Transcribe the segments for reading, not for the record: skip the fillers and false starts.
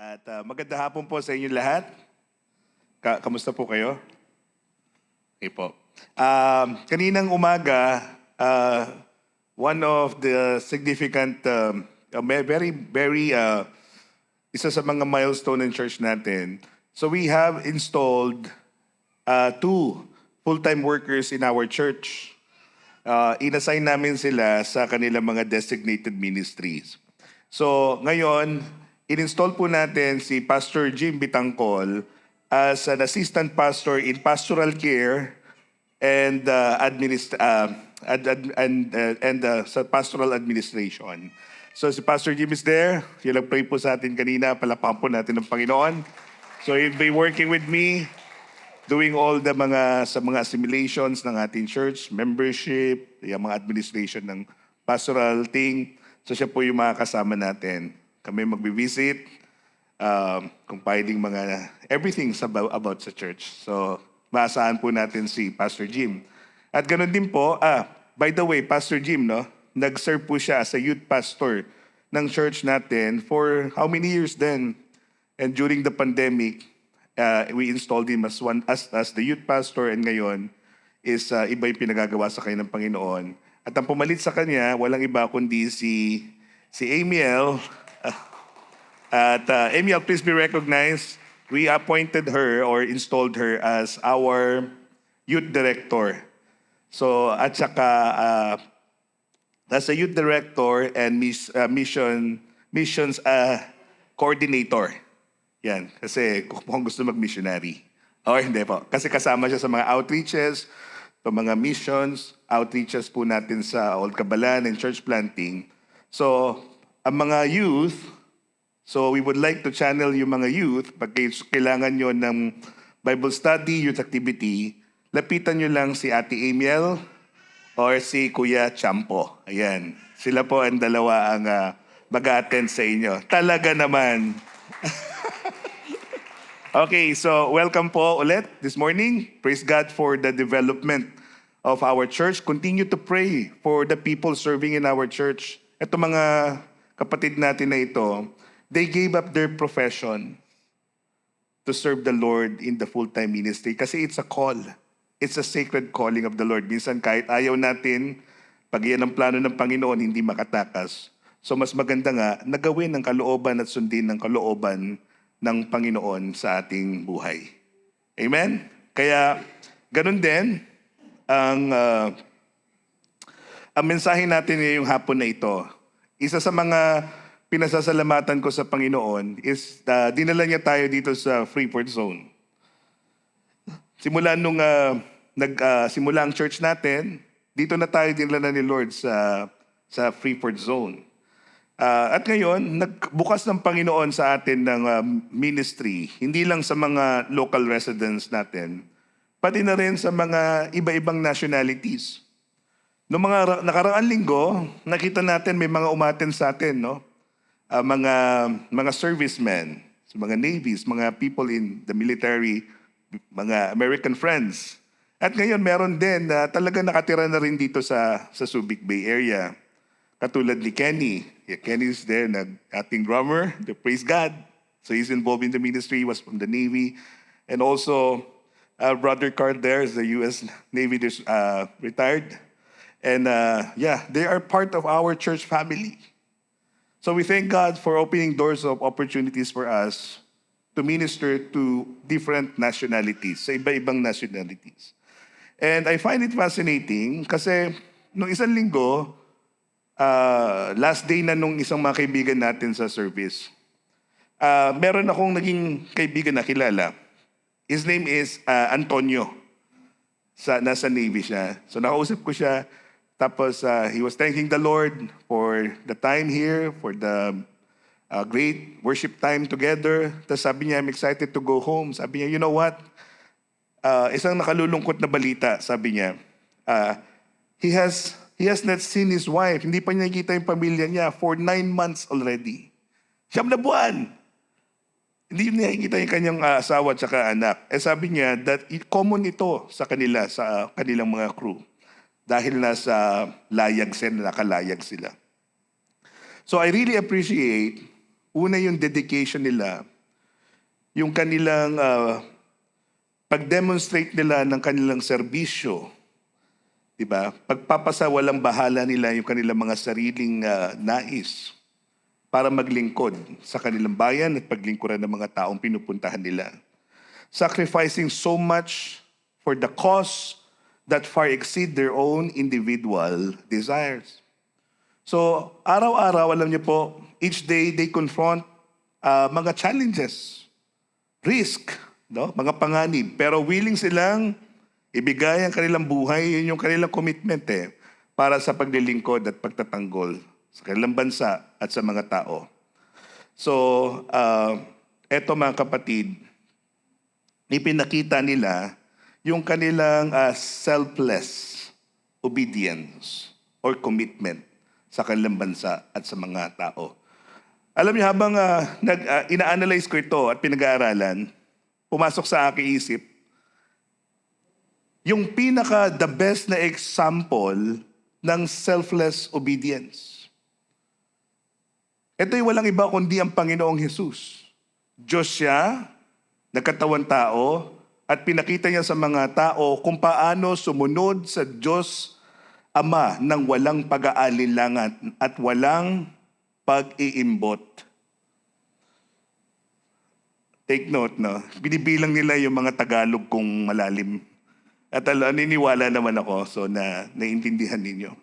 At magandang hapon po sa inyo lahat. Kamusta po kayo? Okay po. Kaninang umaga, one of the significant, very, isa sa mga milestone ng church natin. So we have installed two full-time workers in our church. Inassign namin sila sa kanilang mga designated ministries. So ngayon, in-install po natin si Pastor Jim Bitangkol as an assistant pastor in pastoral care and sa pastoral administration. So si Pastor Jim is there. Yung nag-pray po sa atin kanina, palapakan po natin ng Panginoon. So he'll be working with me, doing all the mga assimilations ng ating church, membership, yung mga administration ng pastoral thing. So siya po yung mga kasama natin. Kami magbe-visit, kung pwedeng everything about sa church. So maasahan po natin si Pastor Jim. At ganoon din po, by the way, Pastor Jim, no, nag-serve po siya as a youth pastor ng church natin for how many years then? And during the pandemic, we installed him as the youth pastor, and ngayon is iba yung pinagagawa sa kanya ng Panginoon. At ang pumalit sa kanya, walang iba kundi si Amiel. Amiel, please be recognized. We appointed her or installed her as our youth director. So at saka as a youth director and missions coordinator. Yan, kasi kung gusto mag-missionary. O hindi po. Kasi kasama siya sa mga outreaches, sa mga missions, outreaches po natin sa Old Cabalan and church planting. So, ang mga youth, so we would like to channel yung mga youth, pag kailangan nyo ng Bible study, youth activity, lapitan nyo lang si Ate Amiel or si Kuya Champo. Ayan. Sila po ang dalawa ang mag-attend sa inyo. Talaga naman. Okay, so welcome po ulit this morning. Praise God for the development of our church. Continue to pray for the people serving in our church. Ito mga kapatid natin na ito, they gave up their profession to serve the Lord in the full-time ministry kasi it's a call. It's a sacred calling of the Lord. Minsan kahit ayaw natin, pag yan ang plano ng Panginoon, hindi makatakas. So mas maganda nga, nagawin ng kalooban at sundin ng kalooban ng Panginoon sa ating buhay. Amen? Kaya, ganun din, ang mensahe natin ngayong hapon na ito. Isa sa mga pinasasalamatan ko sa Panginoon is dinala niya tayo dito sa Freeport Zone. Simula nung simula ang church natin, dito na tayo dinala ni Lord sa Freeport Zone. At ngayon, nagbukas ng Panginoon sa atin ng ministry, hindi lang sa mga local residents natin, pati na rin sa mga iba-ibang nationalities. Noong mga nakaraang linggo, nakita natin may mga umaten sa atin, no? Mga servicemen, mga navies, mga people in the military, mga American friends. At ngayon, meron din na talaga nakatira na rin dito sa Subic Bay area. Katulad ni Kenny. Yeah, Kenny is there, ating drummer, praise God. So he's involved in the ministry, he was from the Navy. And also, Brother Carl there is the U.S. Navy retired. And they are part of our church family. So we thank God for opening doors of opportunities for us to minister to different nationalities, sa iba-ibang nationalities. And I find it fascinating kasi nung isang linggo, last day na nung isang mga kaibigan natin sa service, meron akong naging kaibigan na kilala. His name is Antonio. Nasa Navy siya. So nakausap ko siya. Tapos he was thanking the Lord for the time here, for the great worship time together. Tapos sabi niya, I'm excited to go home. Sabi niya, you know what? Isang nakalulungkot na balita, sabi niya. He has not seen his wife. Hindi pa niya nakikita yung pamilya niya for 9 months already. 9 na buwan. Hindi niya nakikita yung kanyang asawa at saka anak. Sabi niya that common ito sa kanila, sa kanilang mga crew. Dahil nasa layag sila, nakalayag sila. So I really appreciate, una yung dedication nila yung kanilang pag-demonstrate nila ng kanilang serbisyo, di ba? Pagpapasawalang bahala nila yung kanilang mga sariling nais para maglingkod sa kanilang bayan at paglingkuran ng mga taong pinupuntahan nila. Sacrificing so much for the cause that far exceed their own individual desires. So, araw-araw, alam niyo po, each day they confront mga challenges, risk, no? Mga panganib. Pero willing silang ibigay ang kanilang buhay, yun yung kanilang commitment para sa paglilingkod at pagtatanggol sa kanilang bansa at sa mga tao. So, eto mga kapatid, ipinakita nila yung kanilang selfless obedience or commitment sa kanilang bansa at sa mga tao. Alam niyo, habang ina-analyze ko ito at pinag-aaralan, pumasok sa aking isip, yung the best na example ng selfless obedience. Ito'y walang iba kundi ang Panginoong Jesus. Diyos siya, nagkatawang tao, at pinakita niya sa mga tao kung paano sumunod sa Diyos Ama ng walang pag-aalinlangan at walang pag-iimbot. Take note, no? Binibilang nila yung mga Tagalog kung malalim. At naniniwala naman ako, so naiintindihan ninyo.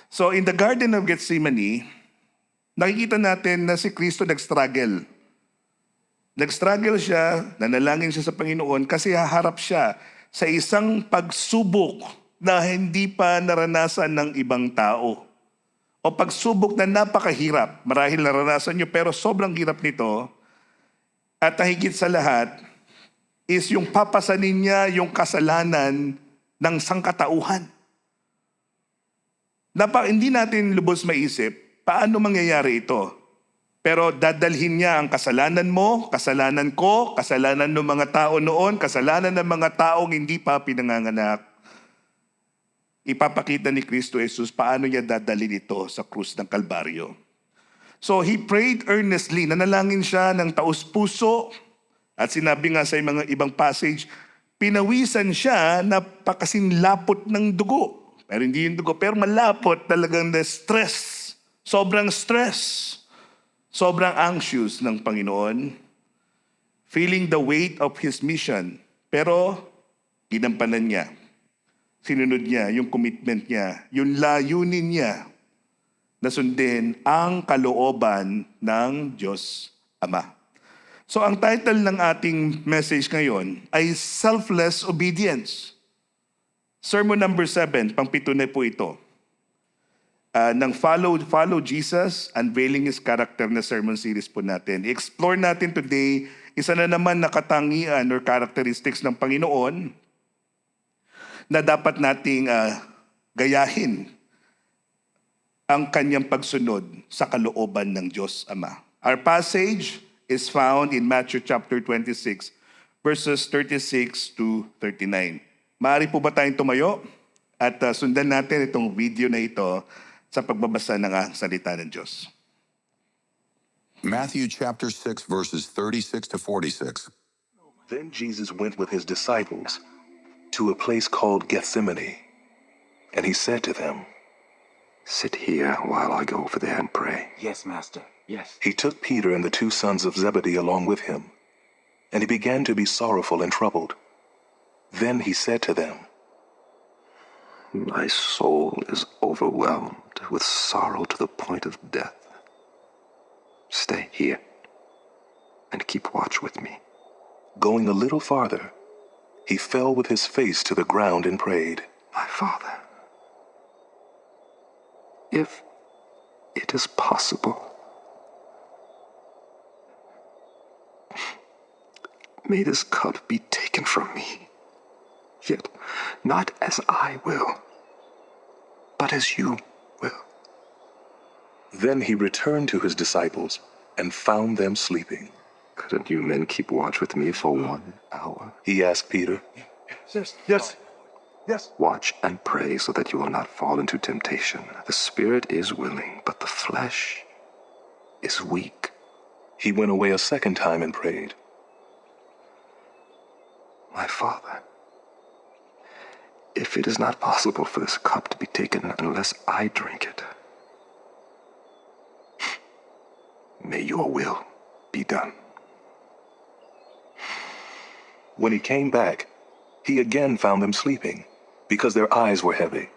So in the Garden of Gethsemane, nakikita natin na si Kristo nag-struggle. Nag-struggle siya, nanalangin siya sa Panginoon kasi haharap siya sa isang pagsubok na hindi pa naranasan ng ibang tao. O pagsubok na napakahirap. Marahil naranasan nyo, pero sobrang hirap nito. At higit sa lahat, is yung papasanin niya yung kasalanan ng sangkatauhan. Hindi natin lubos maisip, paano mangyayari ito? Pero dadalhin niya ang kasalanan mo, kasalanan ko, kasalanan ng mga tao noon, kasalanan ng mga taong hindi pa pinanganganak. Ipapakita ni Kristo Jesus paano niya dadalhin ito sa krus ng Kalbaryo. So he prayed earnestly, nanalangin siya ng taos-puso, at sinabi nga sa mga ibang passage, pinawisan siya na pakasinlapot ng dugo. Pero hindi yung dugo, pero malapot talagang na stress. Sobrang stress. Sobrang anxious ng Panginoon. Feeling the weight of His mission. Pero ginampanan niya. Sinunod niya yung commitment niya, yung layunin niya na sundin ang kalooban ng Diyos Ama. So ang title ng ating message ngayon ay Selfless Obedience. Sermon number 7, pang-7 na po ito. Ng Follow Jesus, Unveiling His Character na sermon series po natin. I-explore natin today, isa na naman na katangian or characteristics ng Panginoon na dapat nating gayahin ang kanyang pagsunod sa kalooban ng Diyos Ama. Our passage is found in Matthew chapter 26, verses 36 to 39. Maaari po ba tayong tumayo at sundan natin itong video na ito sa pagbabasa ng salita ng Diyos. Matthew chapter 6, verses 36 to 46. Then Jesus went with his disciples to a place called Gethsemane, and he said to them, "Sit here while I go over there and pray." Yes, Master. Yes. He took Peter and the 2 sons of Zebedee along with him, and he began to be sorrowful and troubled. Then he said to them, My soul is overwhelmed with sorrow to the point of death. Stay here and keep watch with me. Going a little farther, he fell with his face to the ground and prayed, My Father, if it is possible, may this cup be taken from me. Yet not as I will, but as you will. Then he returned to his disciples and found them sleeping. Couldn't you men keep watch with me for 1 hour? He asked Peter, Yes. Watch and pray so that you will not fall into temptation. The spirit is willing, but the flesh is weak. He went away a second time and prayed, My Father, if it is not possible for this cup to be taken unless I drink it, may your will be done. When he came back, he again found them sleeping, because their eyes were heavy.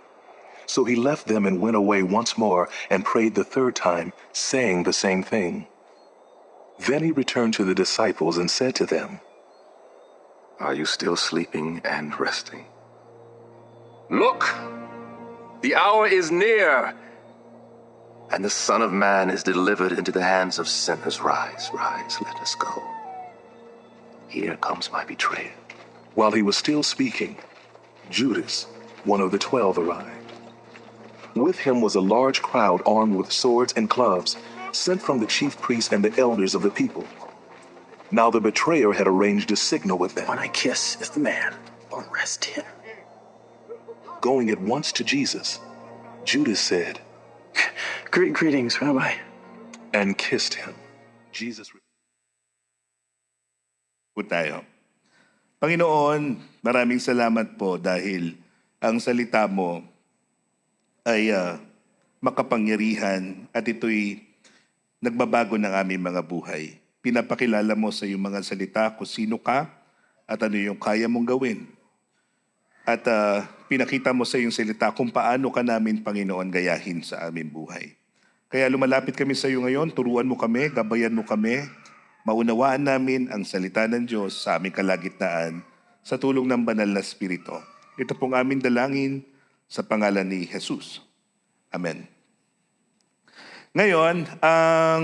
So he left them and went away once more and prayed the third time, saying the same thing. Then he returned to the disciples and said to them, Are you still sleeping and resting? Look, the hour is near, and the Son of Man is delivered into the hands of sinners. Rise, rise, let us go. Here comes my betrayer. While he was still speaking, Judas, one of the 12, arrived. With him was a large crowd armed with swords and clubs, sent from the chief priests and the elders of the people. Now the betrayer had arranged a signal with them. When I kiss is the man. Arrest him. Going at once to Jesus, Judas said, Greetings, Rabbi. and kissed him. Jesus Po tayo. Panginoon, maraming salamat po dahil ang salita mo ay makapangyarihan at ito'y nagbabago ng aming mga buhay. Pinapakilala mo sa iyong mga salita kung sino ka at ano yung kaya mong gawin. At pinakita mo sa iyong salita kung paano ka namin, Panginoon, gayahin sa aming buhay. Kaya lumalapit kami sa iyo ngayon, turuan mo kami, gabayan mo kami, maunawaan namin ang salita ng Diyos sa aming kalagitnaan sa tulong ng banal na Espiritu. Ito pong aming dalangin sa pangalan ni Jesus. Amen. Ngayon, ang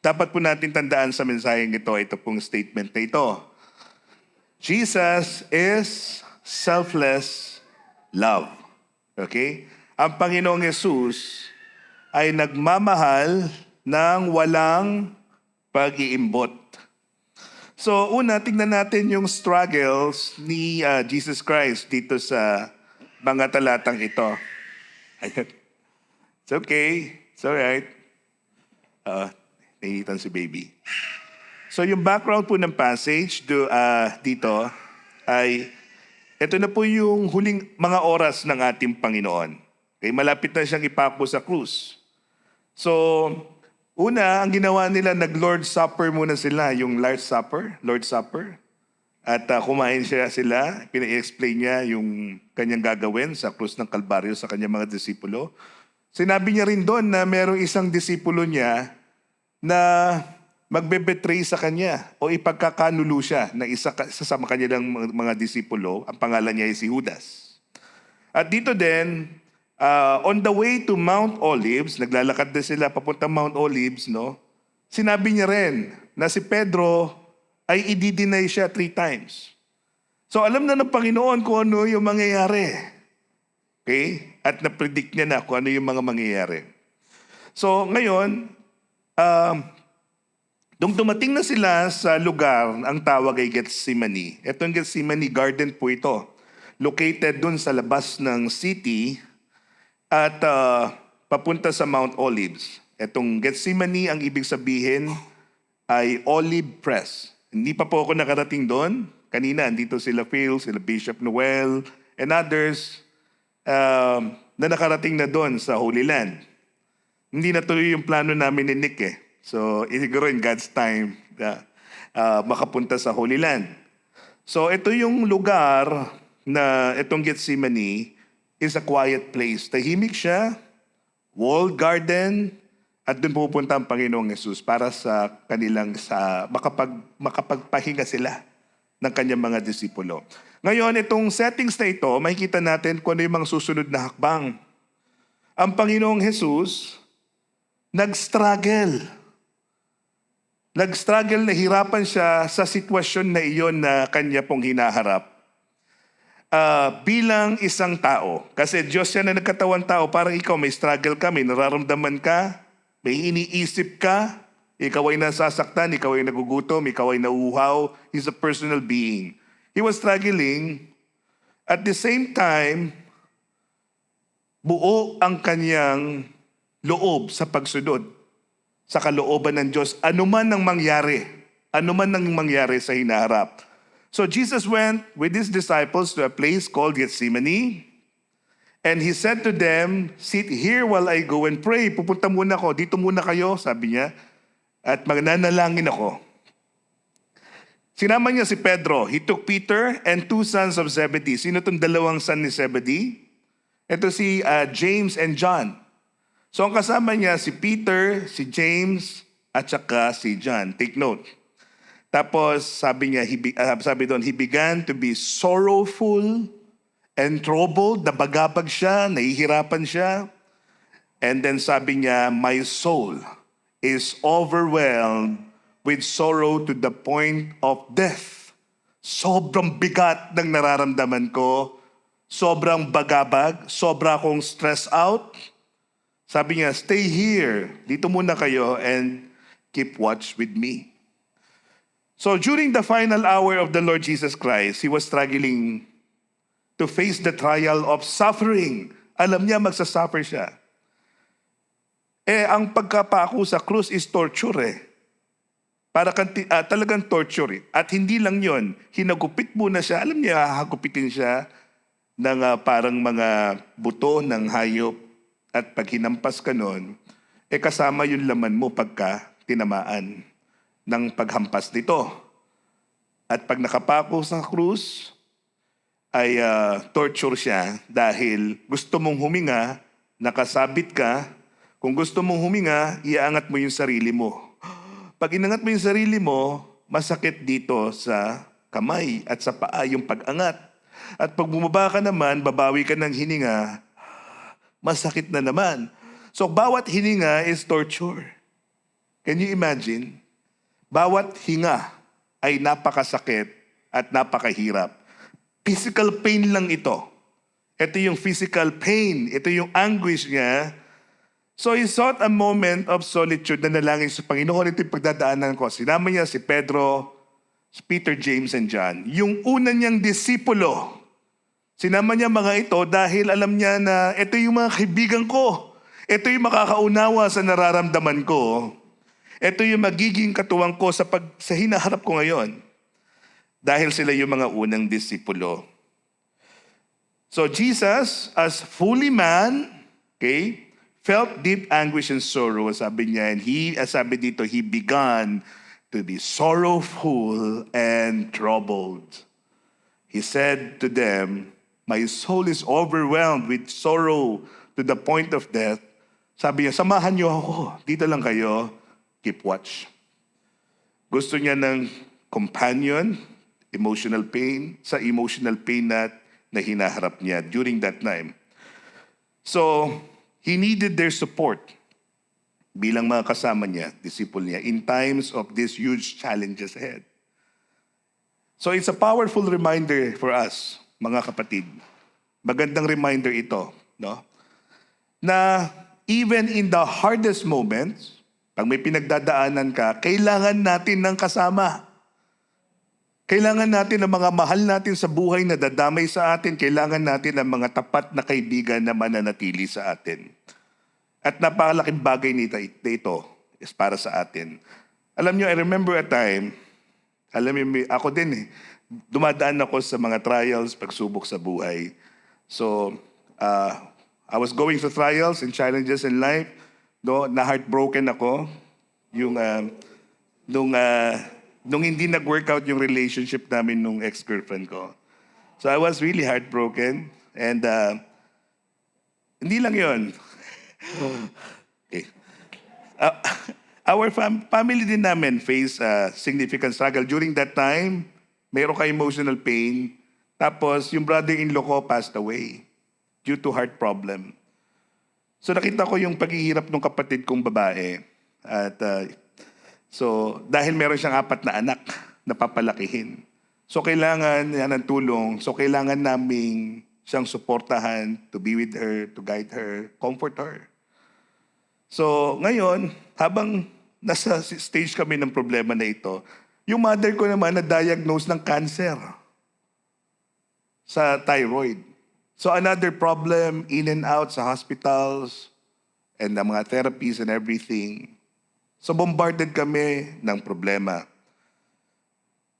dapat po natin tandaan sa mensaheng ito pong statement na ito. Jesus is selfless love. Okay? Ang Panginoong Jesus ay nagmamahal ng walang pag-iimbot. So, una, tingnan natin yung struggles ni Jesus Christ dito sa mga talatang ito. Ayan. It's okay. It's alright. Nahihitan si baby. So, yung background po ng passage dito ay ito na po yung huling mga oras ng ating Panginoon. Okay, malapit na siyang ipako sa krus. So, una, ang ginawa nila, nag-Lord's Supper muna sila, yung Lord's Supper. At kumain sila, pina-explain niya yung kanyang gagawin sa krus ng Kalbaryo sa kanyang mga disipulo. Sinabi niya rin doon na merong isang disipulo niya na magbe-betray sa kanya o ipagkakanulo siya ng isa sa kanyang mga disipulo. Ang pangalan niya ay si Judas. At dito din, on the way to Mount Olives, naglalakad na sila papunta Mount Olives, no? Sinabi niya rin na si Pedro ay i-deny siya 3 times. So alam na ng Panginoon kung ano yung mangyayari. Okay? At na-predict niya na kung ano yung mga mangyayari. So ngayon, nung dumating na sila sa lugar, ang tawag ay Gethsemane. Itong Gethsemane Garden po ito. Located dun sa labas ng city, at papunta sa Mount Olives. Itong Gethsemane, ang ibig sabihin ay olive press. Hindi pa po ako nakarating doon. Kanina, andito sila Phil, sila Bishop Noel, and others na nakarating na doon sa Holy Land. Hindi natuloy yung plano namin ni Nick eh. So, siguro in God's time, makapunta sa Holy Land. So, ito yung lugar na itong Gethsemane is a quiet place. Tahimik siya, walled garden, at doon pupunta ang Panginoong Jesus para sa kanilang makapagpahinga sila ng kanyang mga disipulo. Ngayon, itong settings na ito, makikita natin kung ano yung mga susunod na hakbang. Ang Panginoong Jesus, nag-struggle. Nag-struggle, nahirapan siya sa sitwasyon na iyon na kanya pong hinaharap. Bilang isang tao. Kasi Diyos yan na nagkatawan tao, parang ikaw may struggle ka, may nararamdaman ka, may iniisip ka, ikaw ay nasasaktan, ikaw ay nagugutom, ikaw ay nauuhaw. He's a personal being. He was struggling. At the same time, buo ang kanyang loob sa pagsunod sa kalooban ng Diyos. Ano man ang mangyari sa hinaharap. So Jesus went with his disciples to a place called Gethsemane, and he said to them, "Sit here while I go and pray." Pupunta muna ako, dito muna kayo, sabi niya, at magnanalangin ako. Sinama niya si Pedro. He took Peter and two sons of Zebedee. Sino itong dalawang son ni Zebedee? Ito si James and John. So ang kasama niya si Peter, si James, at saka si John. Take note. Tapos sabi niya, sabi doon, he began to be sorrowful and troubled. Nabagabag siya, nahihirapan siya. And then sabi niya, my soul is overwhelmed with sorrow to the point of death. Sobrang bigat ng nararamdaman ko. Sobrang bagabag. Sobra akong stress out. Sabi niya, stay here. Dito muna kayo and keep watch with me. So during the final hour of the Lord Jesus Christ, he was struggling to face the trial of suffering. Alam niya magsasuffer siya. Ang pagkapako sa krus is torture Para talagang torture At hindi lang yon, hinagupit muna siya. Alam niya, hagupitin siya ng parang mga buto ng hayop. At pag hinampas ka nun, kasama yung laman mo pagka tinamaan ng paghampas nito. At pag nakapako sa krus, ay torture siya dahil gusto mong huminga, nakasabit ka. Kung gusto mong huminga, iaangat mo yung sarili mo. Pag inangat mo yung sarili mo, masakit dito sa kamay at sa paa yung pag-angat. At pag bumaba ka naman, babawi ka ng hininga, masakit na naman. So bawat hininga is torture. Can you imagine? Bawat hinga ay napakasakit at napakahirap. Physical pain lang ito. Ito yung physical pain. Ito yung anguish niya. So he sought a moment of solitude na nalangin sa Panginoon. Ito yung pagdadaanan ko. Sinama niya si Pedro, si Peter, James, and John. Yung una niyang disipulo. Sinama niya mga ito dahil alam niya na ito yung mga kaibigan ko. Ito yung makakaunawa sa nararamdaman ko. Ito yung magiging katuwang ko sa hinaharap ko ngayon. Dahil sila yung mga unang disipulo. So Jesus, as fully man, felt deep anguish and sorrow, sabi niya, and sabi dito, he began to be sorrowful and troubled. He said to them, my soul is overwhelmed with sorrow to the point of death. Sabi niya, samahan niyo ako. Dito lang kayo. Keep watch. Gusto niya ng companion, emotional pain, sa emotional pain na hinaharap niya during that time. So, he needed their support bilang mga kasama niya, disciple niya, in times of these huge challenges ahead. So, it's a powerful reminder for us, mga kapatid. Magandang reminder ito, no? Na even in the hardest moments, pag may pinagdadaanan ka, kailangan natin ng kasama. Kailangan natin ng mga mahal natin sa buhay na dadamay sa atin. Kailangan natin ng mga tapat na kaibigan na mananatili sa atin. At napakalaking bagay nito is para sa atin. Alam niyo, I remember a time, ako din dumadaan ako sa mga trials, pagsubok sa buhay. So, I was going through trials and challenges in life. No, na-heartbroken ako. Nung hindi nag-workout yung relationship namin nung ex-girlfriend ko. So I was really heartbroken. And hindi lang yun. Okay. Our family din namin face significant struggle. During that time, mayroon ka emotional pain. Tapos yung brother-in-law ko passed away due to heart problem. So nakita ko yung paghihirap ng kapatid kong babae. At so, dahil meron siyang 4 na anak na papalakihin. So, kailangan niya ng tulong. So, kailangan naming siyang suportahan, to be with her, to guide her, comfort her. So, ngayon, habang nasa stage kami ng problema na ito, yung mother ko naman na-diagnose ng cancer sa thyroid. So, another problem, in and out sa hospitals, and the mga therapies and everything. So bombarded kami ng problema.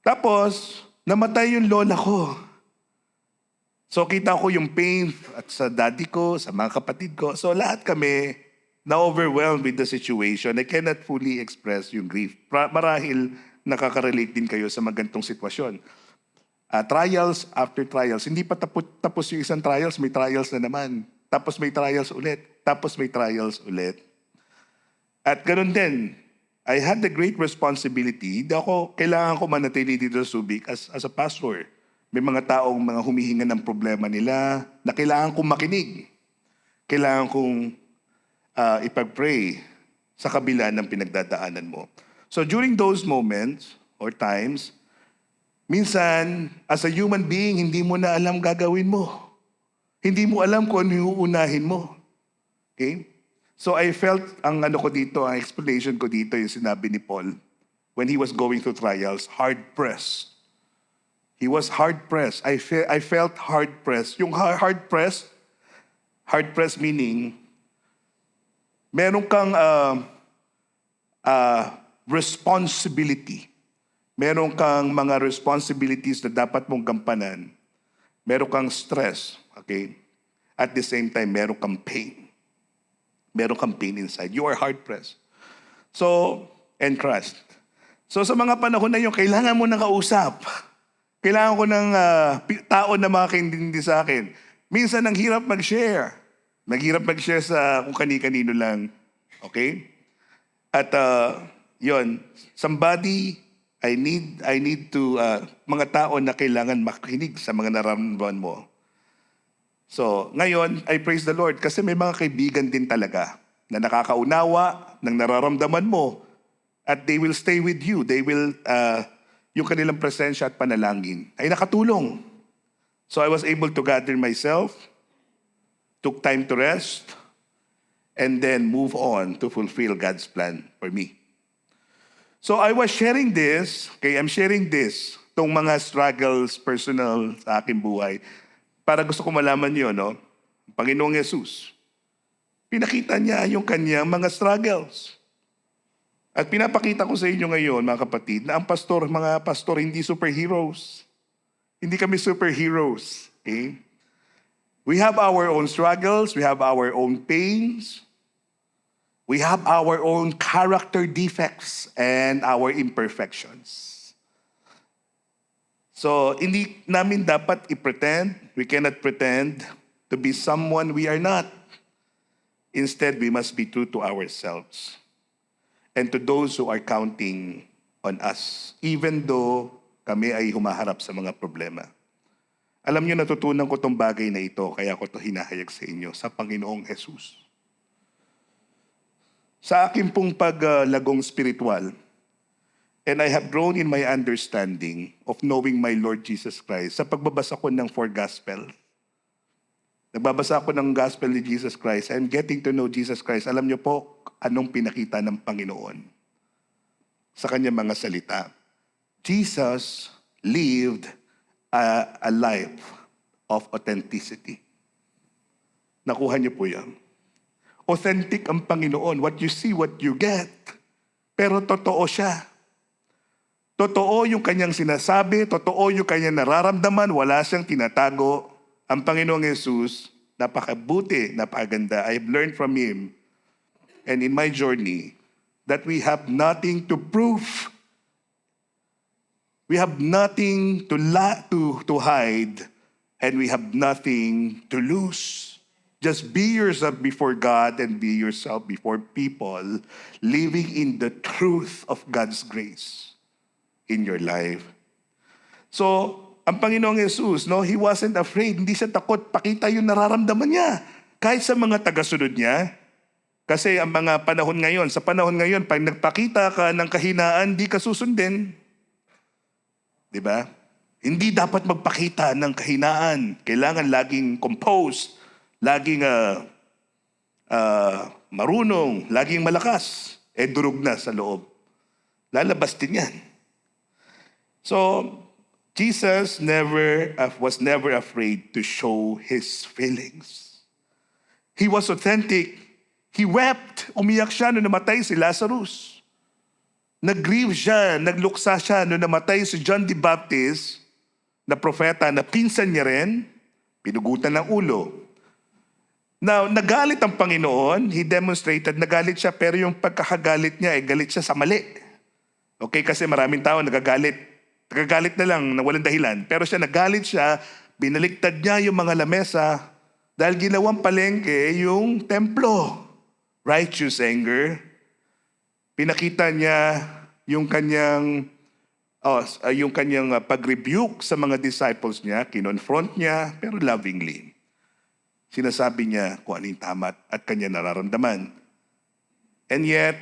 Tapos, namatay yung lola ko. So kita ko yung pain at sa daddy ko, sa mga kapatid ko. So lahat kami na-overwhelmed with the situation. I cannot fully express yung grief. Marahil nakaka-relate din kayo sa mga ganitong sitwasyon. Trials after trials. Hindi pa tapos yung isang trials, may trials na naman. Tapos may trials ulit. Tapos may trials ulit. At ganun din, I had the great responsibility. Kailangan ko manatili dito sa Subic as a pastor. May mga taong mga humihinga ng problema nila na kailangan kong makinig. Kailangan kong ipag-pray sa kabila ng pinagdadaanan mo. So during those moments or times, minsan, as a human being, hindi mo na alam gagawin mo. Hindi mo alam kung ano yung uunahin mo. Okay? So I felt, ang explanation ko dito, yung sinabi ni Paul, when he was going through trials, hard-pressed. He was hard-pressed. I felt hard-pressed. Yung hard-pressed meaning, meron kang responsibility. Meron kang mga responsibilities na dapat mong gampanan. Meron kang stress, okay? At the same time, meron kang pain. Meron kang pain inside. You are hard-pressed. So, and crushed. So sa mga panahon na yun, kailangan mo nang kausap. Kailangan ko ng tao na makakaintindi sa akin. Minsan, ang hirap mag-share. Naghirap mag-share sa kung kani-kanino lang. Okay? At yun, somebody, I need to, mga tao na kailangan makinig sa mga nararamdaman mo. So, ngayon, I praise the Lord kasi may mga kaibigan din talaga na nakakaunawa ng nararamdaman mo at they will stay with you. They will, yung kanilang presensya at panalangin ay nakatulong. So, I was able to gather myself, took time to rest, and then move on to fulfill God's plan for me. So I was sharing this, I'm sharing this, itong mga struggles personal sa aking buhay, para gusto ko malaman niyo, no? Panginoong Jesus, pinakita niya yung kanyang mga struggles. At pinapakita ko sa inyo ngayon, mga kapatid, na ang mga pastor, hindi superheroes. Hindi kami superheroes. Okay? We have our own struggles, we have our own pains, we have our own character defects and our imperfections. So, hindi namin dapat i-pretend. We cannot pretend to be someone we are not. Instead, we must be true to ourselves and to those who are counting on us, even though kami ay humaharap sa mga problema. Alam niyo, natutunan ko itong bagay na ito, kaya ko ito hinahayag sa inyo, sa Panginoong Jesus. Sa akin pong paglagong spiritual, and I have grown in my understanding of knowing my Lord Jesus Christ sa pagbabasa ko ng 4 Gospels. Nagbabasa ako ng Gospel ni Jesus Christ. I'm getting to know Jesus Christ. Alam niyo po, anong pinakita ng Panginoon sa kanyang mga salita. Jesus lived a life of authenticity. Nakuha niyo po yan. Authentic ang Panginoon. What you see, what you get. Pero totoo siya. Totoo yung kanyang sinasabi, totoo yung kanyang nararamdaman, wala siyang tinatago. Ang Panginoong Jesus, napakabuti, napakaganda. I've learned from Him and in my journey that we have nothing to prove. We have nothing to hide and we have nothing to lose. Just be yourself before God and be yourself before people, living in the truth of God's grace in your life. So, ang Panginoong Jesus, no, He wasn't afraid. Hindi siya takot. Pakita yung nararamdaman niya. Kahit sa mga tagasunod niya. Kasi ang mga panahon ngayon, sa panahon ngayon, pag nagpakita ka ng kahinaan, di ka susundin. Di ba? Hindi dapat magpakita ng kahinaan. Kailangan laging composed, laging marunong, laging malakas. Durog na sa loob. Lalabas din yan. So, Jesus was never afraid to show His feelings. He was authentic. He wept. Umiyak siya nung namatay si Lazarus. Nag-grieve siya, nagluksa siya nung namatay si John the Baptist na propeta na pinsan niya rin, pinugutan ng ulo. Now, nagalit ang Panginoon, He demonstrated, nagalit siya, pero yung pagkakagalit niya, galit siya sa mali. Okay, kasi maraming tao nagagalit. Nagagalit na lang, na walang dahilan. Pero siya, nagalit siya, binaliktad niya yung mga lamesa, dahil ginawang palengke yung templo. Righteous anger. Pinakita niya yung kanyang pag-rebuke sa mga disciples niya, kinonfront niya, pero lovingly. Sinasabi niya kung ano yung tama at kanya nararamdaman. And yet,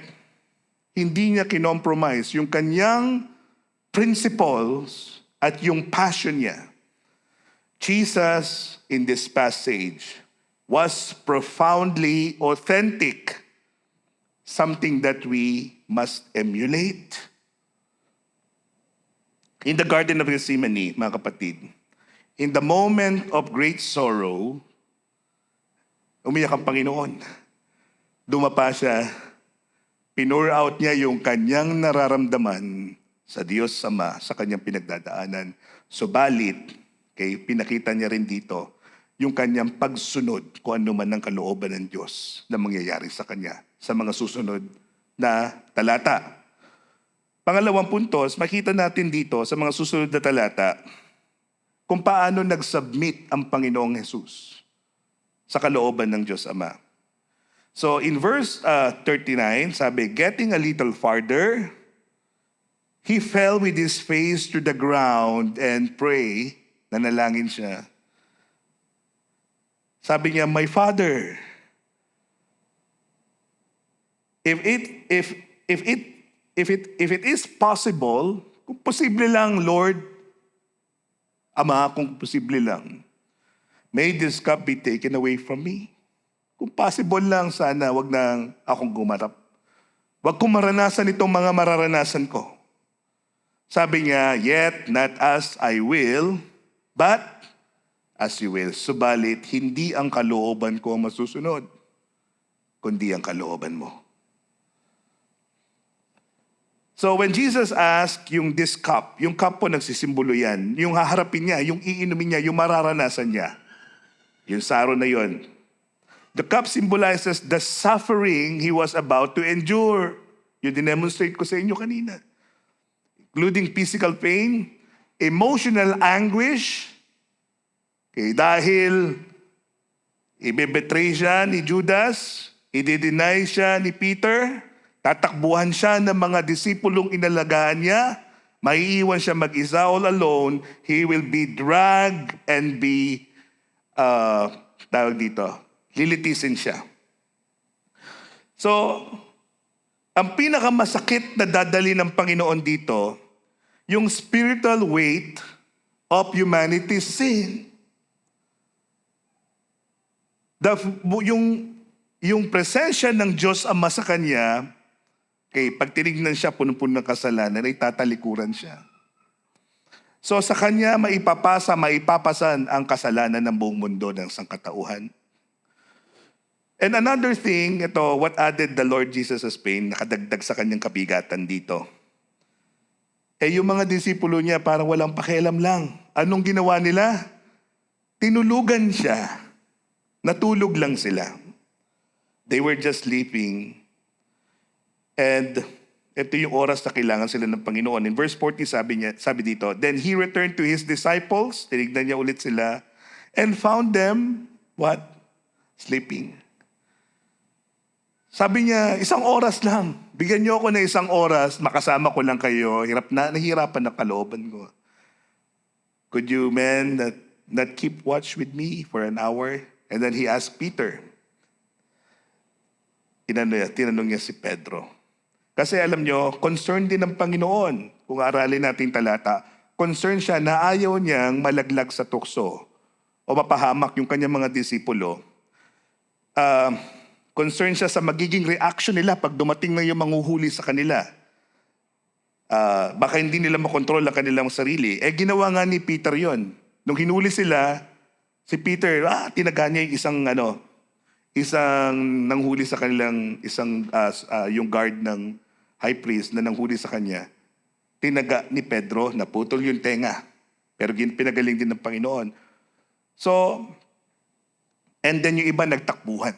hindi niya kinompromise yung kanyang principles at yung passion niya. Jesus, in this passage, was profoundly authentic, something that we must emulate. In the Garden of Gethsemane, mga kapatid, in the moment of great sorrow, umiyak ang Panginoon. Dumapa siya, pinur out niya yung kanyang nararamdaman sa Diyos Ama, sa kanyang pinagdadaanan. Subalit, pinakita niya rin dito yung kanyang pagsunod kung ano man ang kalooban ng Diyos na mangyayari sa kanya sa mga susunod na talata. Pangalawang puntos, makita natin dito sa mga susunod na talata kung paano nag-submit ang Panginoong Jesus sa kalooban ng Diyos Ama. So in verse 39, sabi, getting a little farther, he fell with his face to the ground and pray. Nanalangin siya. Sabi niya, my Father, if it is possible, kung posible lang, Lord, Ama, kung posible lang, may this cup be taken away from me. Kung possible lang, sana wag nang akong gumarap. Wag kong maranasan itong mga mararanasan ko. Sabi niya, yet not as I will, but as you will. Subalit, hindi ang kalooban ko ang masusunod, kundi ang kalooban mo. So when Jesus asked this cup, yung cup po nagsisimbolo yan, yung haharapin niya, yung iinumin niya, yung mararanasan niya, yung saro na yon. The cup symbolizes the suffering he was about to endure. Yung dinemonstrate ko sa inyo kanina. Including physical pain, emotional anguish, dahil ibebetray siya ni Judas, i-deny siya ni Peter, tatakbuhan siya ng mga disipulong inalagaan niya, maiiwan siya mag-isa all alone, he will be dragged and be, lilitisin siya. So, ang pinakamasakit na dadali ng Panginoon dito, yung spiritual weight of humanity's sin. Yung presensya ng Diyos Ama sa kanya, pag tinignan siya puno-puno ng kasalanan, ay tatalikuran siya. So sa kanya maipapasan ang kasalanan ng buong mundo ng sangkatauhan. And another thing, what added the Lord Jesus as pain, nakadagdag sa kanyang kabigatan dito. Yung mga disipulo niya parang walang pakialam lang. Anong ginawa nila? Tinulugan siya. Natulog lang sila. They were just sleeping. And ito yung oras na kailangan sila ng Panginoon. In verse 40, sabi dito, then he returned to his disciples, tinignan niya ulit sila, and found them, what? Sleeping. Sabi niya, 1 oras lang. Bigyan niyo ako ng 1 oras, makasama ko lang kayo. Nahihirapan na kalooban ko. Could you, men, not keep watch with me for an hour? And then he asked Peter. Tinanong niya si Pedro. Kasi alam niyo, concerned din ng Panginoon. Kung aralin natin talata, concerned siya na ayaw niyang malaglag sa tukso o mapahamak yung kanyang mga disipulo. Concerned siya sa magiging reaction nila pag dumating na yung manghuhuli sa kanila. Baka hindi nila makontrol ang kanilang sarili. Ginawa nga ni Peter yon. Nung hinuli sila, si Peter, tinaga niya yung isang nanghuli sa kanilang, yung guard ng high priest na nanghuli sa kanya. Tinaga ni Pedro, naputol yung tenga. Pero pinagaling din ng Panginoon. So, and then yung iba nagtakbuhan.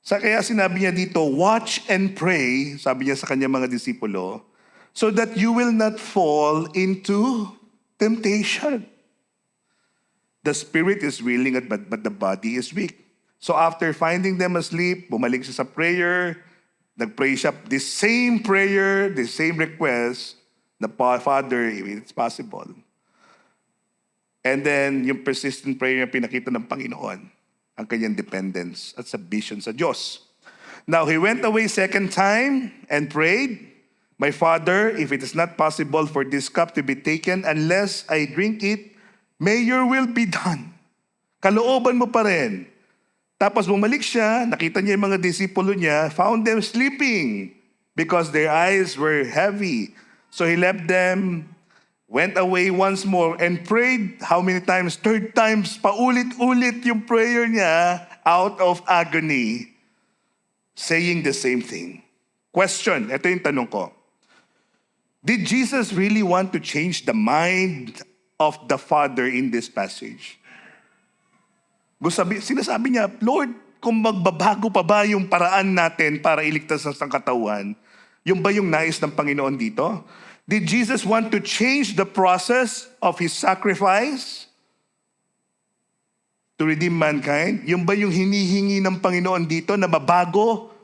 Kaya sinabi niya dito, watch and pray, sabi niya sa kanyang mga disipulo, so that you will not fall into temptation. The spirit is willing but the body is weak. So after finding them asleep, bumalik siya sa prayer, nag-pray siya the same prayer, the same request, the Father, if it's possible. And then yung persistent prayer niya pinakita ng Panginoon, ang kanyang dependence at submission sa Diyos. Now he went away second time and prayed, my Father, if it is not possible for this cup to be taken unless I drink it, may your will be done. Kalooban mo pa rin. Tapos bumalik siya, nakita niya yung mga disipulo niya, found them sleeping because their eyes were heavy. So he left them, went away once more and prayed, how many times? Third times, paulit-ulit yung prayer niya out of agony, saying the same thing. Question, ito yung tanong ko. Did Jesus really want to change the mind of the Father in this passage? Sinasabi niya, Lord, kung magbabago pa ba yung paraan natin para iligtas ang sangkatawan, yung ba yung nais ng Panginoon dito? Did Jesus want to change the process of His sacrifice to redeem mankind? Yung ba yung hinihingi ng Panginoon dito na mabago?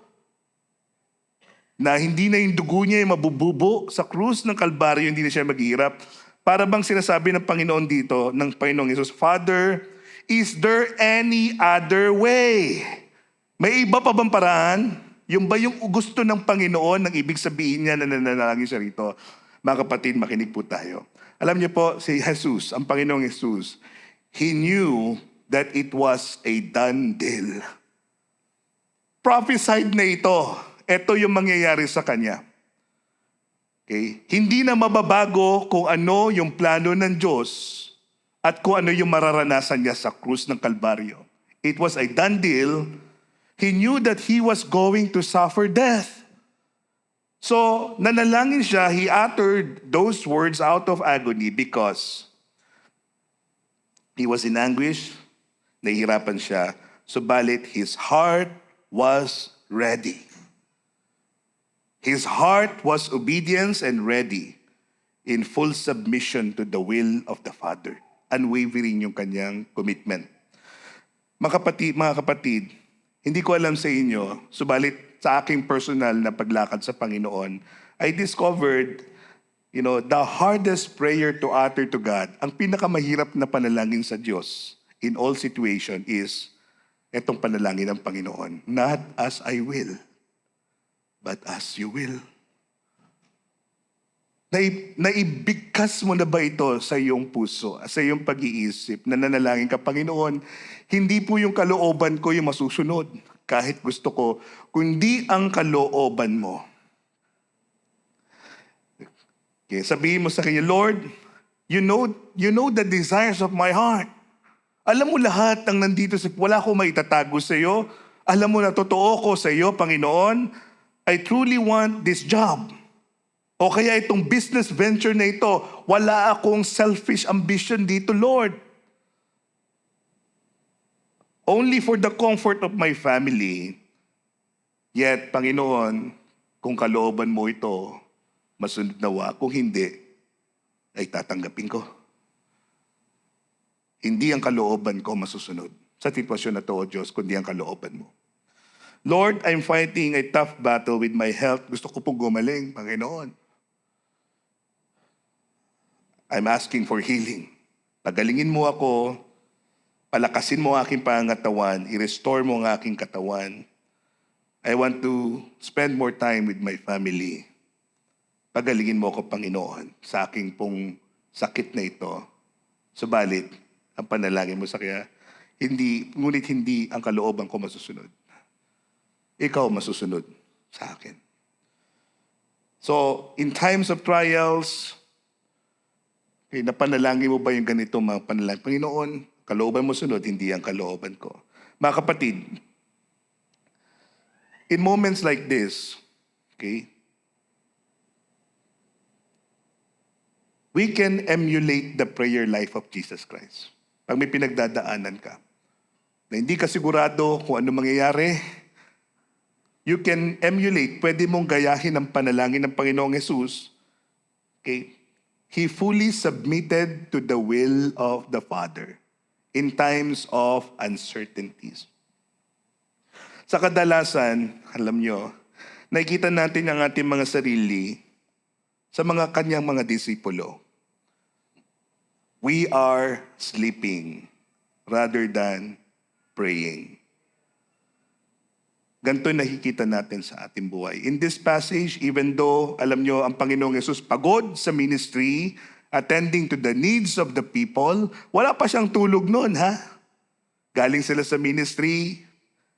Na hindi na yung dugo niya yung mabububo sa krus ng Kalbaryo, hindi na siya maghihirap. Para bang sinasabi ng Panginoon dito, ng Panginoong Jesus, Father, is there any other way? May iba pa bang paraan? Yung ba yung gusto ng Panginoon, ang ibig sabihin niya na nanalangin siya rito? Mga kapatid, makinig po tayo. Alam niyo po, si Jesus, ang Panginoong Jesus, He knew that it was a done deal. Prophesied na ito. Ito yung mangyayari sa Kanya. Okay? Hindi na mababago kung ano yung plano ng Diyos at kung ano yung mararanasan niya sa krus ng Kalbaryo. It was a done deal. He knew that He was going to suffer death. So, nanalangin siya, He uttered those words out of agony because He was in anguish, nahihirapan siya, subalit His heart was ready. His heart was obedience and ready in full submission to the will of the Father. Unwavering yung kanyang commitment. Mga kapatid, hindi ko alam sa inyo, subalit sa aking personal na paglakad sa Panginoon, I discovered, the hardest prayer to utter to God, ang pinakamahirap na panalangin sa Diyos in all situation is itong panalangin ng Panginoon. Not as I will, but as you will. Naibigkas mo na ba ito sa iyong puso, sa iyong pag-iisip, na nanalangin ka, Panginoon, hindi po yung kalooban ko yung masusunod, kahit gusto ko, kundi ang kalooban mo. Okay, sabihin mo sa kanya, Lord, you know the desires of my heart. Alam mo lahat ng nandito, wala ko maitatago sa iyo. Alam mo na totoo ko sa iyo, Panginoon, I truly want this job. O kaya itong business venture na ito, wala akong selfish ambition dito, Lord. Only for the comfort of my family. Yet, Panginoon, kung kalooban mo ito, masunod nawa. Kung hindi, ay tatanggapin ko. Hindi ang kalooban ko masusunod. Sa sitwasyon na to, O Diyos, kundi ang kalooban mo. Lord, I'm fighting a tough battle with my health. Gusto ko pong gumaling, Panginoon. I'm asking for healing. Pagalingin mo ako, palakasin mo ang aking pangatawan, i-restore mo ang aking katawan. I want to spend more time with my family. Pagalingin mo ako, Panginoon, sa aking pong sakit na ito. Subalit, ang panalangin mo sa kaya, ngunit hindi ang kalooban ko masusunod. Ikaw masusunod sa akin. So, in times of trials, napanalangin mo ba yung ganito mga panalangin? Panginoon, kalooban mo sunod, hindi ang kalooban ko. Mga kapatid, in moments like this, okay, we can emulate the prayer life of Jesus Christ. Pag may pinagdadaanan ka, na hindi ka sigurado kung ano mangyayari, you can emulate, pwede mong gayahin ang panalangin ng Panginoong Jesus. Okay? He fully submitted to the will of the Father in times of uncertainties. Sa kadalasan, alam nyo, nakikita natin ang ating mga sarili sa mga kanyang mga disipulo. We are sleeping rather than praying. Ganito nakikita natin sa ating buhay. In this passage, even though, alam nyo, ang Panginoong Yesus pagod sa ministry, attending to the needs of the people, wala pa siyang tulog noon, ha? Galing sila sa ministry,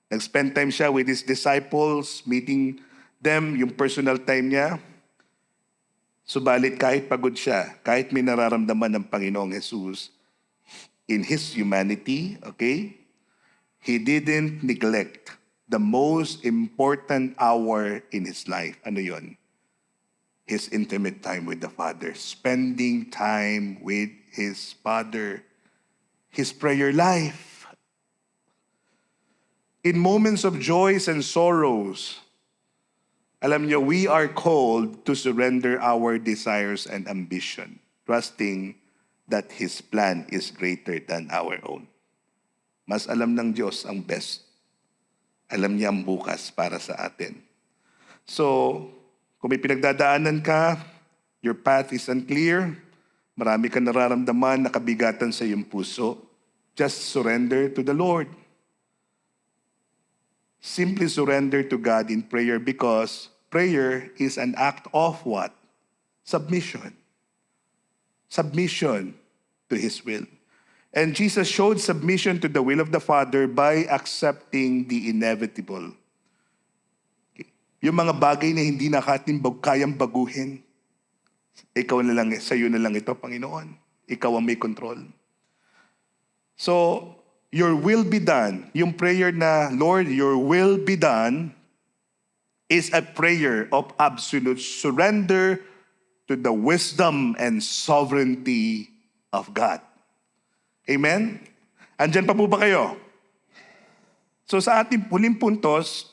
nag-spend time siya with his disciples, meeting them, yung personal time niya. Subalit kahit pagod siya, kahit may nararamdaman ng Panginoong Jesus, in his humanity, okay, he didn't neglect the most important hour in his life. Ano yon? His intimate time with the Father. Spending time with his Father. His prayer life. In moments of joys and sorrows, alam niyo, we are called to surrender our desires and ambition, trusting that His plan is greater than our own. Mas alam ng Diyos ang best. Alam niya ang bukas para sa atin. So, kung may pinagdadaanan ka, your path is unclear, marami kang nararamdaman, nakabigatan sa iyong puso, just surrender to the Lord. Simply surrender to God in prayer because prayer is an act of what? Submission. Submission to His will. And Jesus showed submission to the will of the Father by accepting the inevitable. Yung mga bagay na hindi natin kayang baguhin, ikaw na lang, sa iyo na lang ito, Panginoon. Ikaw ang may control. So, your will be done. Yung prayer na, Lord, your will be done, is a prayer of absolute surrender to the wisdom and sovereignty of God. Amen? Andyan pa po ba kayo? So sa ating huling puntos,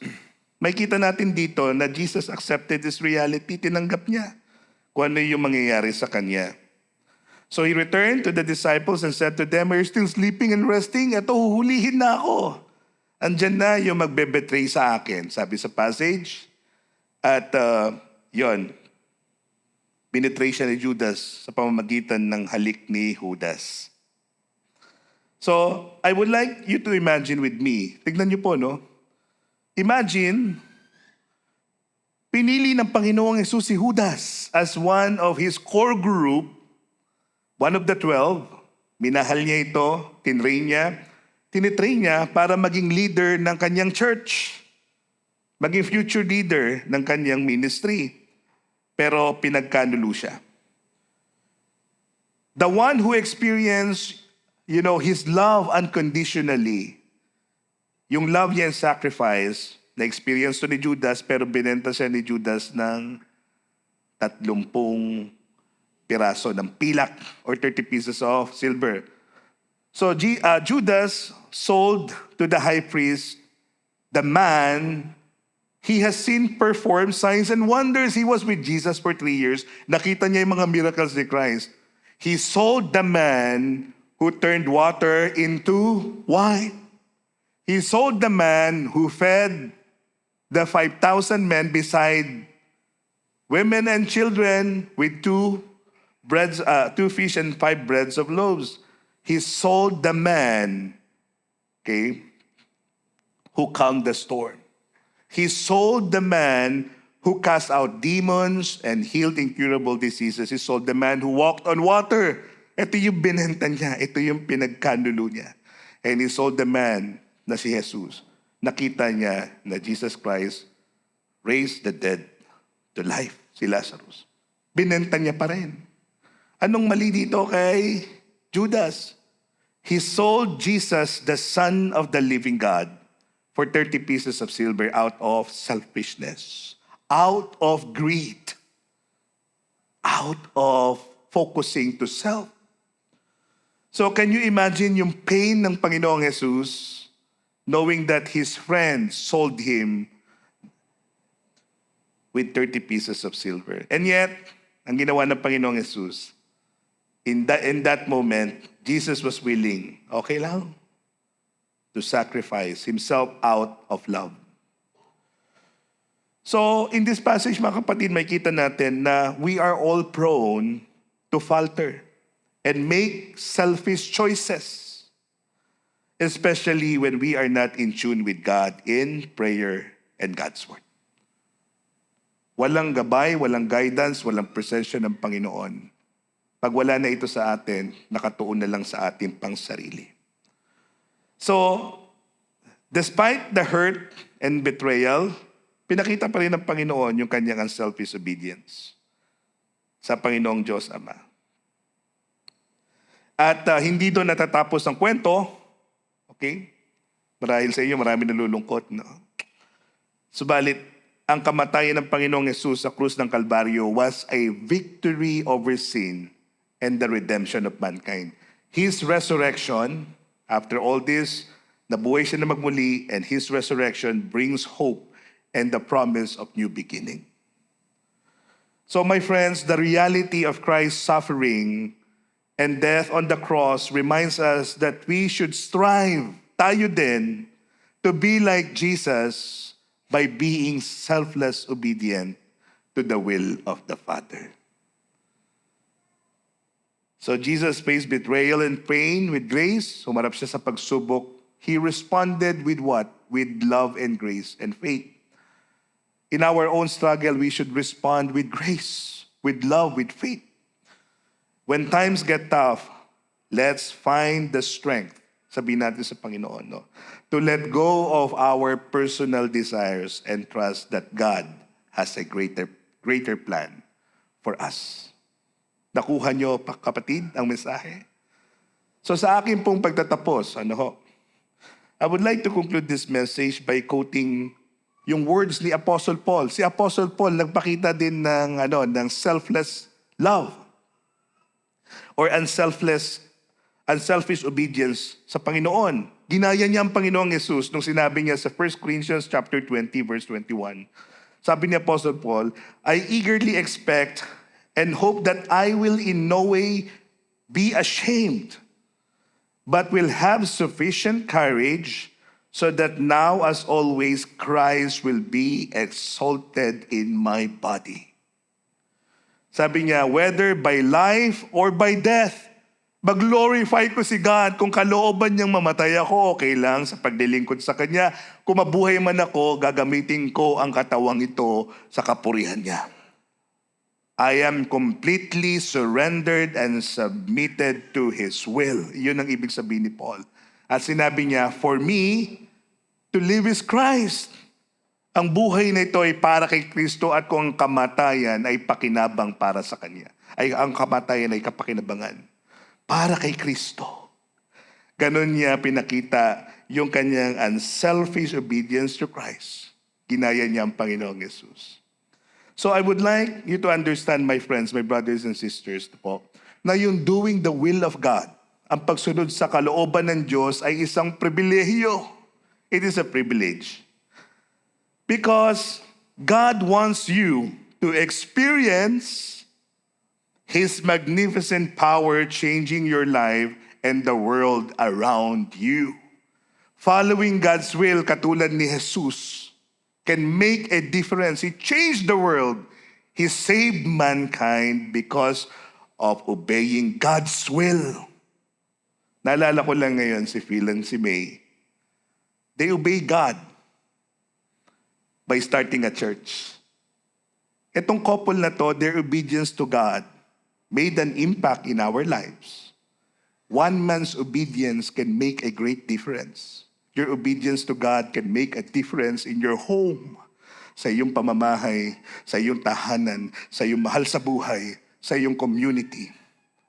makikita natin dito na Jesus accepted this reality, tinanggap niya kung ano yung mangyayari sa kanya. So he returned to the disciples and said to them, "Are you still sleeping and resting? Ito, huhulihin na ako. Andyan na yung magbe-betray sa akin." Sabi sa passage. At yon, binetray siya ni Judas sa pamamagitan ng halik ni Judas. So, I would like you to imagine with me. Tignan niyo po, no? Imagine, pinili ng Panginoong Hesus si Judas as one of his core group, one of the 12, minahal niya ito, tinitrain niya para maging leader ng kanyang church, maging future leader ng kanyang ministry. Pero pinagkanulo siya. The one who experienced, His love unconditionally, yung love niya and sacrifice, na-experience to ni Judas, pero binenta siya ni Judas ng 30 piraso ng pilak or 30 pieces of silver. So Judas sold to the high priest the man he has seen perform signs and wonders. He was with Jesus for 3 years. Nakita niya yung mga miracles ni Christ. He sold the man who turned water into wine. He sold the man who fed the 5,000 men beside women and children with 2 fish and 5 breads of loaves. He sold the man, who calmed the storm. He sold the man who cast out demons and healed incurable diseases. He sold the man who walked on water. Ito yung binenta niya. Ito yung pinagkanulo niya. And he sold the man na si Jesus. Nakita niya na Jesus Christ raised the dead to life, si Lazarus. Binenta niya pa rin. Anong mali dito kay Judas? He sold Jesus, the Son of the living God, for 30 pieces of silver out of selfishness, out of greed, out of focusing to self. So can you imagine yung pain ng Panginoong Jesus knowing that his friends sold him with 30 pieces of silver? And yet, ang ginawa ng Panginoong Jesus, in that moment, Jesus was willing, okay lang, to sacrifice himself out of love. So, in this passage, mga kapatid, makikita natin na we are all prone to falter and make selfish choices, especially when we are not in tune with God in prayer and God's Word. Walang gabay, walang guidance, walang presensya ng Panginoon. Pag wala na ito sa atin, nakatuon na lang sa ating pang sarili. So, despite the hurt and betrayal, pinakita pa rin ng Panginoon yung kanyang unselfish obedience sa Panginoong Diyos Ama. At hindi doon natatapos ang kwento, okay? Marahil sa inyo, marami nalulungkot, no? Subalit, ang kamatayan ng Panginoong Jesus sa krus ng Kalbaryo was a victory over sin and the redemption of mankind. His resurrection, after all this, nabuhay siya na magmuli, and his resurrection brings hope and the promise of new beginning. So my friends, the reality of Christ's suffering and death on the cross reminds us that we should strive, tayo din, to be like Jesus by being selfless obedient to the will of the Father. So Jesus faced betrayal and pain with grace. Humarap siya sa pagsubok. He responded with what? With love and grace and faith. In our own struggle, we should respond with grace, with love, with faith. When times get tough, let's find the strength, sabihin natin sa Panginoon, no? To let go of our personal desires and trust that God has a greater plan for us. Nakuha nyo, kapatid, ang mensahe? So sa akin pong pagtatapos, I would like to conclude this message by quoting yung words ni Apostle Paul. Si Apostle Paul nagpakita din ng selfless love or unselfish obedience sa Panginoon. Ginaya niya ang Panginoong Jesus nung sinabi niya sa 1 Corinthians chapter 20 verse 21. Sabi ni Apostle Paul, I eagerly expect and hope that I will in no way be ashamed, but will have sufficient courage so that now as always Christ will be exalted in my body. Sabi niya, whether by life or by death, mag-glorify ko si God. Kung kalooban niyang mamatay ako, okay lang sa paglilingkod sa Kanya. Kung mabuhay man ako, gagamitin ko ang katawang ito sa kapurihan niya. I am completely surrendered and submitted to His will. Yun ang ibig sabihin ni Paul. At sinabi niya, for me, to live is Christ. Ang buhay na ito ay para kay Kristo at kung ang kamatayan ay pakinabang para sa Kanya. Ang kamatayan ay kapakinabangan. Para kay Kristo. Ganon niya pinakita yung kanyang unselfish obedience to Christ. Ginaya niya ang Panginoong Jesus. So I would like you to understand, my friends, my brothers and sisters, po, na yung doing the will of God, ang pagsunod sa kalooban ng Diyos ay isang pribilehiyo. It is a privilege. Because God wants you to experience His magnificent power changing your life and the world around you. Following God's will, katulad ni Jesus, can make a difference. He changed the world. He saved mankind because of obeying God's will. Naalala ko lang ngayon si Phil and si May. They obey God by starting a church. Itong couple na to, their obedience to God made an impact in our lives. One man's obedience can make a great difference. Your obedience to God can make a difference in your home, sa iyong pamamahay, sa iyong tahanan, sa iyong mahal sa buhay, sa iyong community,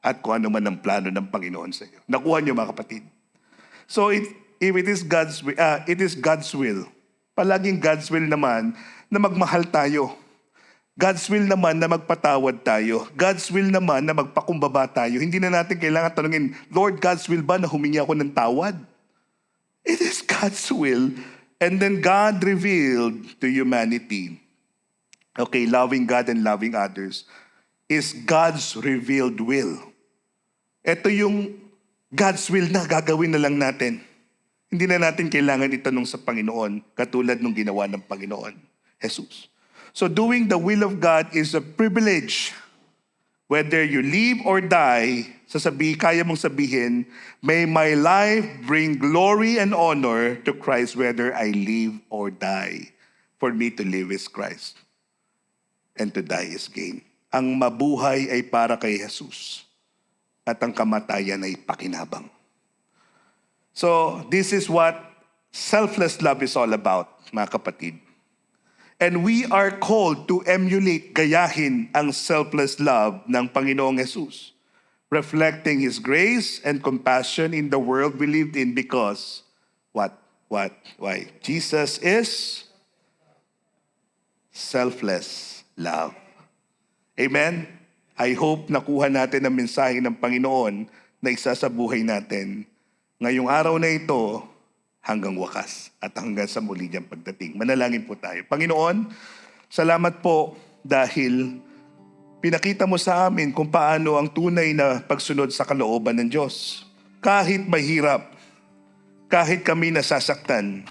at kung ano man ang plano ng Panginoon sa iyo. Nakuha niyo, mga kapatid. So if it is God's will, palaging God's will naman na magmahal tayo. God's will naman na magpatawad tayo. God's will naman na magpakumbaba tayo. Hindi na natin kailangan tanungin, Lord, God's will ba na humingi ako ng tawad? It is God's will. And then God revealed to humanity, okay, loving God and loving others is God's revealed will. Ito yung God's will na gagawin na lang natin. Hindi na natin kailangan itanong sa Panginoon katulad nung ginawa ng Panginoon, Jesus. So doing the will of God is a privilege. Whether you live or die, kaya mong sabihin, may my life bring glory and honor to Christ whether I live or die. For me to live is Christ, and to die is gain. Ang mabuhay ay para kay Jesus, at ang kamatayan ay pakinabang. So this is what selfless love is all about, mga kapatid. And we are called to emulate, gayahin ang selfless love ng Panginoong Jesus, reflecting His grace and compassion in the world we lived in because, why? Jesus is selfless love. Amen? I hope nakuha natin ang mensahe ng Panginoon na isa sa buhay natin ngayong araw na ito, hanggang wakas at hanggang sa muli niyang pagdating. Manalangin po tayo. Panginoon, salamat po dahil pinakita mo sa amin kung paano ang tunay na pagsunod sa kalooban ng Diyos. Kahit mahirap, kahit kami nasasaktan,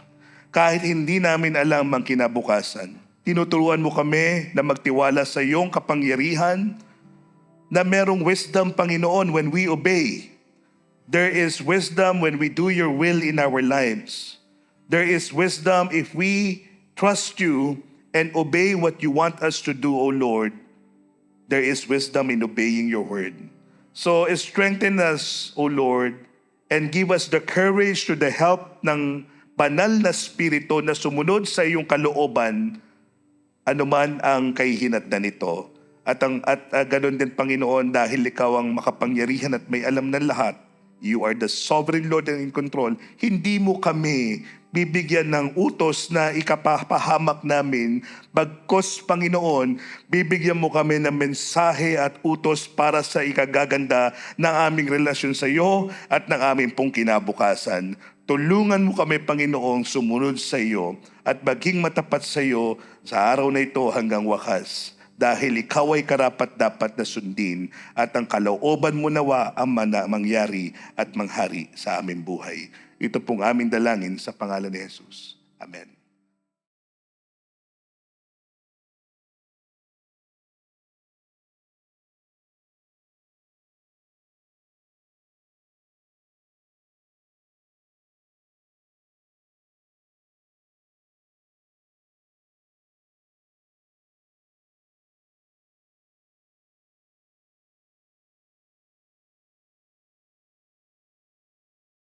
kahit hindi namin alam ang kinabukasan, tinuturuan mo kami na magtiwala sa iyong kapangyarihan, na merong wisdom, Panginoon, when we obey. There is wisdom when we do your will in our lives. There is wisdom if we trust you and obey what you want us to do, O Lord. There is wisdom in obeying your word. So strengthen us, O Lord, and give us the courage to the help ng banal na spirito na sumunod sa iyong kalooban, anuman ang kahihinatnan nito. At ganun din, Panginoon, dahil ikaw ang makapangyarihan at may alam ng lahat, you are the sovereign Lord and in control. Hindi mo kami bibigyan ng utos na ikapapahamak namin. Bagkus, Panginoon, bibigyan mo kami ng mensahe at utos para sa ikagaganda ng aming relasyon sa iyo at ng aming pong kinabukasan. Tulungan mo kami, Panginoong, sumunod sa iyo at maging matapat sa iyo sa araw na ito hanggang wakas. Dahil ikaw ay karapat-dapat na sundin at ang kalooban mo nawa ang mangyari at manghari sa aming buhay. Ito pong aming dalangin sa pangalan ni Jesus. Amen.